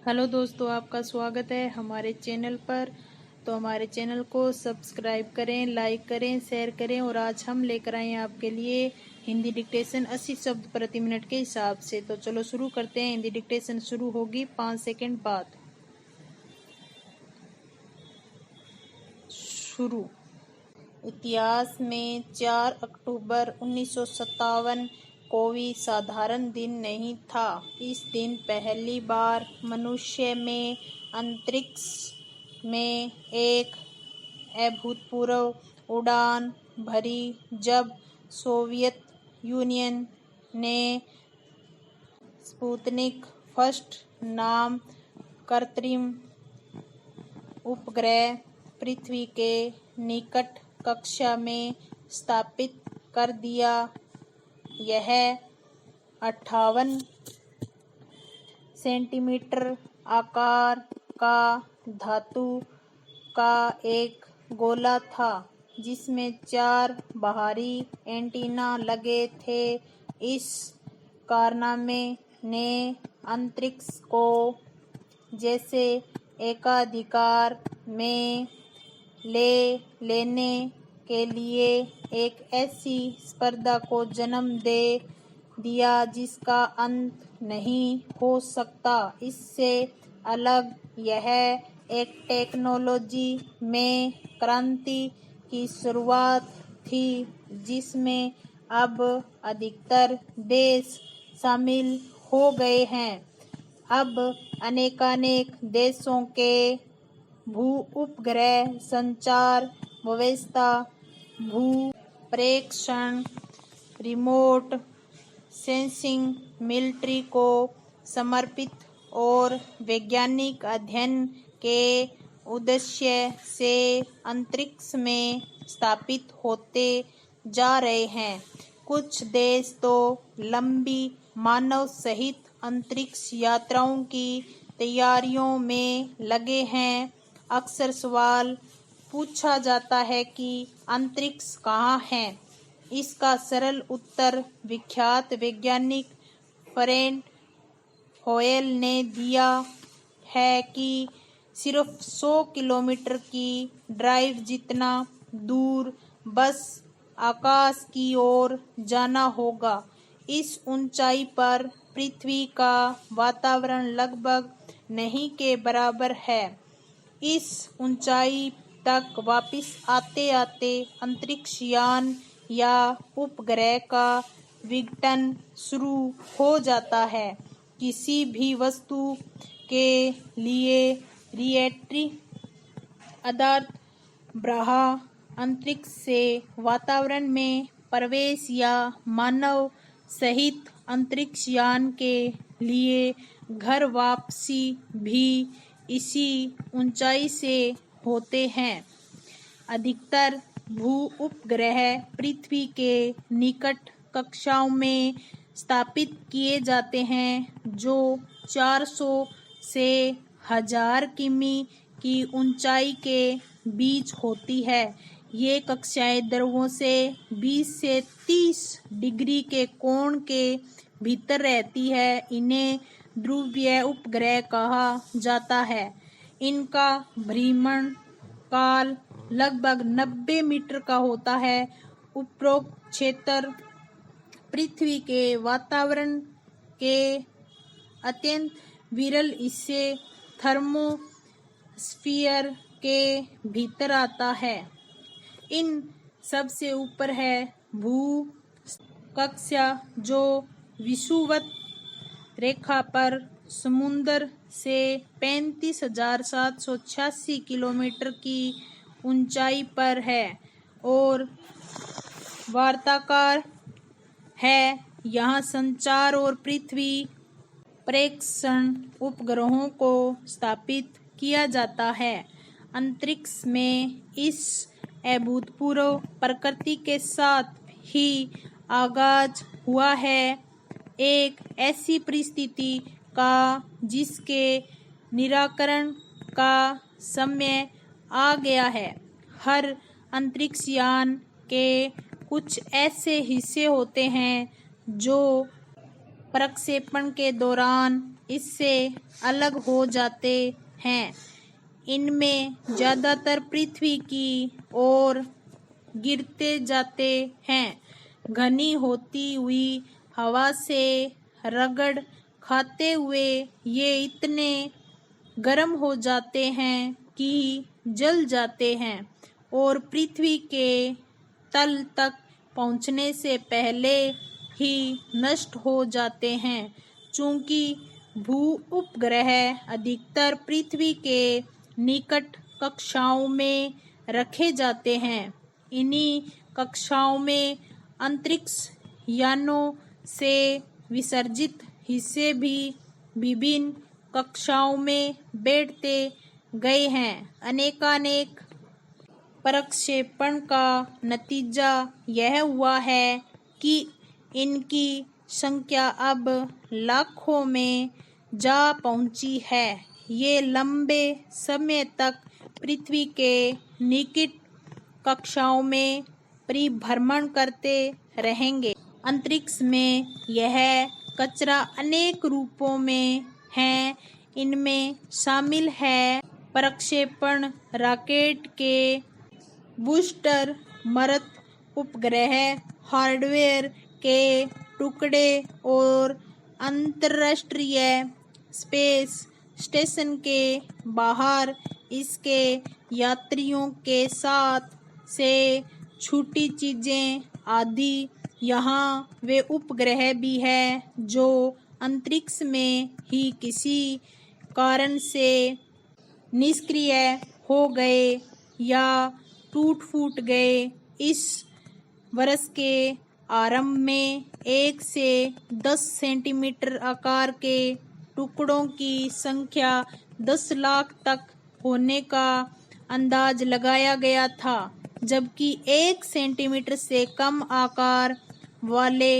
Hello दोस्तों, आपका स्वागत है हमारे चैनल पर। तो हमारे चैनल को सब्सक्राइब करें, लाइक करें, शेयर करें। और आज हम लेकर आए हैं आपके लिए हिंदी डिक्टेशन 80 शब्द प्रति मिनट के हिसाब से। तो चलो शुरू करते हैं। हिंदी डिक्टेशन शुरू होगी 5 सेकंड बाद। शुरू। इतिहास में 4 अक्टूबर 1957 कोई साधारण दिन नहीं था। इस दिन पहली बार मनुष्य में अंतरिक्ष में एक अभूतपूर्व उड़ान भरी जब सोवियत यूनियन ने स्पुतनिक फर्स्ट नाम कृत्रिम उपग्रह पृथ्वी के निकट कक्षा में स्थापित कर दिया। यह 58 सेंटीमीटर आकार का धातु का एक गोला था, जिसमें 4 बाहरी एंटीना लगे थे। इस कारनामे ने अंतरिक्ष को जैसे एकाधिकार में ले लेने के लिए एक ऐसी स्पर्धा को जन्म दे दिया जिसका अंत नहीं हो सकता। इससे अलग यह एक टेक्नोलॉजी में क्रांति की शुरुआत थी, जिसमें अब अधिकतर देश शामिल हो गए हैं। अब अनेकानेक देशों के भू उपग्रह संचार व्यवस्था, भू प्रेक्षण, रिमोट सेंसिंग, मिलिट्री को समर्पित और वैज्ञानिक अध्ययन के उद्देश्य से अंतरिक्ष में स्थापित होते जा रहे हैं। कुछ देश तो लंबी मानव सहित अंतरिक्ष यात्राओं की तैयारियों में लगे हैं। अक्सर सवाल पूछा जाता है कि अंतरिक्ष कहाँ है। इसका सरल उत्तर विख्यात वैज्ञानिक फ्रैंक होयल ने दिया है कि सिर्फ 100 किलोमीटर की ड्राइव जितना दूर बस आकाश की ओर जाना होगा। इस ऊंचाई पर पृथ्वी का वातावरण लगभग नहीं के बराबर है। इस ऊंचाई तक वापस आते आते अंतरिक्ष यान या उपग्रह का विघटन शुरू हो जाता है। किसी भी वस्तु के लिए रिएक्टरी पदार्थ बाह्य अंतरिक्ष से वातावरण में प्रवेश या मानव सहित अंतरिक्ष यान के लिए घर वापसी भी इसी ऊंचाई से होते हैं। अधिकतर भू उपग्रह पृथ्वी के निकट कक्षाओं में स्थापित किए जाते हैं, जो 400 से 1000 किमी की ऊंचाई के बीच होती है। ये कक्षाएं ध्रुवों से 20 से 30 डिग्री के कोण के भीतर रहती है। इन्हें ध्रुवीय उपग्रह कहा जाता है। इनका भ्रमण काल लगभग 90 मीटर का होता है। उपरोक्त क्षेत्र पृथ्वी के वातावरण के अत्यंत विरल हिस्से थर्मोस्फीयर के भीतर आता है। इन सबसे ऊपर है भू कक्षा, जो विषुवत रेखा पर समुद्र से 35,786 किलोमीटर की ऊंचाई पर है और वर्ताकार है। यहाँ संचार और पृथ्वी प्रेक्षण उपग्रहों को स्थापित किया जाता है। अंतरिक्ष में इस अभूतपूर्व प्रकृति के साथ ही आगाज हुआ है एक ऐसी परिस्थिति का जिसके निराकरण का समय आ गया है। हर अंतरिक्ष यान के कुछ ऐसे हिस्से होते हैं जो प्रक्षेपण के दौरान इससे अलग हो जाते हैं। इनमें ज़्यादातर पृथ्वी की ओर गिरते जाते हैं। घनी होती हुई हवा से रगड़ खाते हुए ये इतने गर्म हो जाते हैं कि जल जाते हैं और पृथ्वी के तल तक पहुंचने से पहले ही नष्ट हो जाते हैं। चूंकि भू उपग्रह अधिकतर पृथ्वी के निकट कक्षाओं में रखे जाते हैं, इन्हीं कक्षाओं में अंतरिक्ष यानों से विसर्जित हिस्से भी विभिन्न कक्षाओं में बैठते गए हैं। अनेकानेक प्रक्षेपण का नतीजा यह हुआ है कि इनकी संख्या अब लाखों में जा पहुंची है। ये लंबे समय तक पृथ्वी के निकट कक्षाओं में परिभ्रमण करते रहेंगे। अंतरिक्ष में यह कचरा अनेक रूपों में है। इनमें शामिल है प्रक्षेपण रॉकेट के बूस्टर, मृत उपग्रह, हार्डवेयर के टुकड़े और अंतर्राष्ट्रीय स्पेस स्टेशन के बाहर इसके यात्रियों के साथ से छूटी चीजें आदि। यहाँ वे उपग्रह भी हैं जो अंतरिक्ष में ही किसी कारण से निष्क्रिय हो गए या टूट फूट गए। इस वर्ष के आरंभ में 1 से 10 सेंटीमीटर आकार के टुकड़ों की संख्या 10 लाख तक होने का अंदाज लगाया गया था, जबकि 1 सेंटीमीटर से कम आकार वाले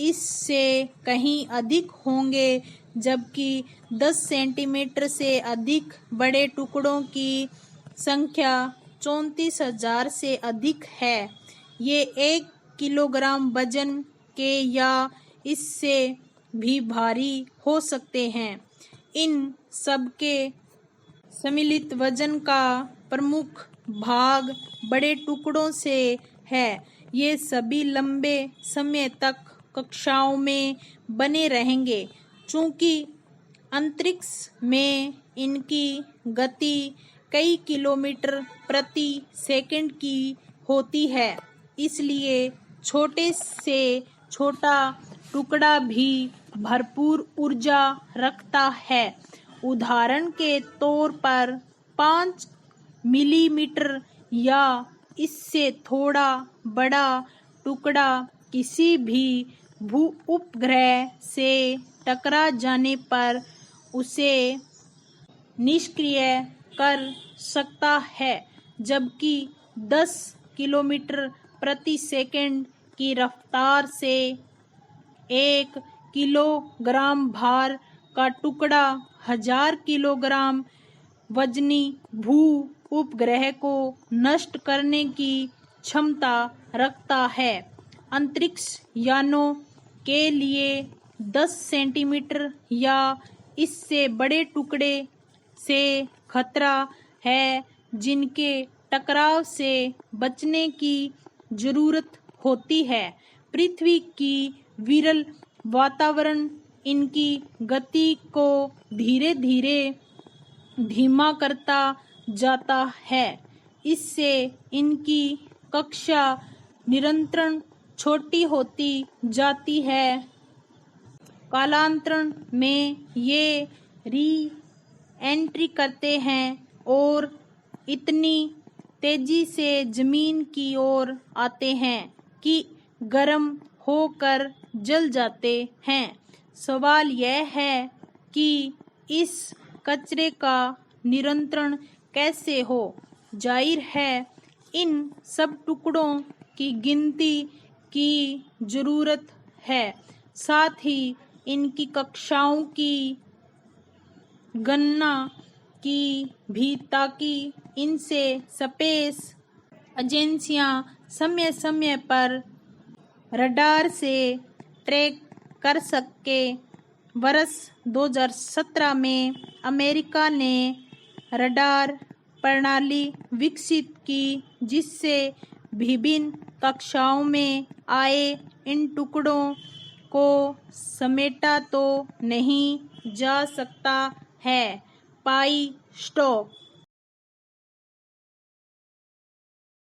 इससे कहीं अधिक होंगे, जबकि 10 सेंटीमीटर से अधिक बड़े टुकड़ों की संख्या 34,000 से अधिक है। ये 1 किलोग्राम वजन के या इससे भी भारी हो सकते हैं। इन सबके सम्मिलित वजन का प्रमुख भाग बड़े टुकड़ों से है। ये सभी लंबे समय तक कक्षाओं में बने रहेंगे। चूंकि अंतरिक्ष में इनकी गति कई किलोमीटर प्रति सेकंड की होती है, इसलिए छोटे से छोटा टुकड़ा भी भरपूर ऊर्जा रखता है। उदाहरण के तौर पर 5 मिलीमीटर या इससे थोड़ा बड़ा टुकड़ा किसी भी भू उपग्रह से टकरा जाने पर उसे निष्क्रिय कर सकता है, जबकि 10 किलोमीटर प्रति सेकंड की रफ्तार से 1 किलोग्राम भार का टुकड़ा 1000 किलोग्राम वजनी भू उपग्रह को नष्ट करने की क्षमता रखता है। अंतरिक्ष यानों के लिए 10 सेंटीमीटर या इससे बड़े टुकड़े से खतरा है, जिनके टकराव से बचने की जरूरत होती है। पृथ्वी की विरल वातावरण इनकी गति को धीरे धीरे धीमा करता जाता है। इससे इनकी कक्षा निरंतर छोटी होती जाती है। कालांतर में ये री एंट्री करते हैं और इतनी तेजी से जमीन की ओर आते हैं कि गर्म होकर जल जाते हैं। सवाल यह है कि इस कचरे का नियंत्रण कैसे हो। जाहिर है इन सब टुकड़ों की गिनती की जरूरत है, साथ ही इनकी कक्षाओं की गणना की भी, ताकि इनसे स्पेस एजेंसियां समय समय पर रडार से ट्रैक कर सके। वर्ष 2017 में अमेरिका ने रडार प्रणाली विकसित की जिससे विभिन्न कक्षाओं में आए इन टुकड़ों को समेटा तो नहीं जा सकता है। पाई स्टॉक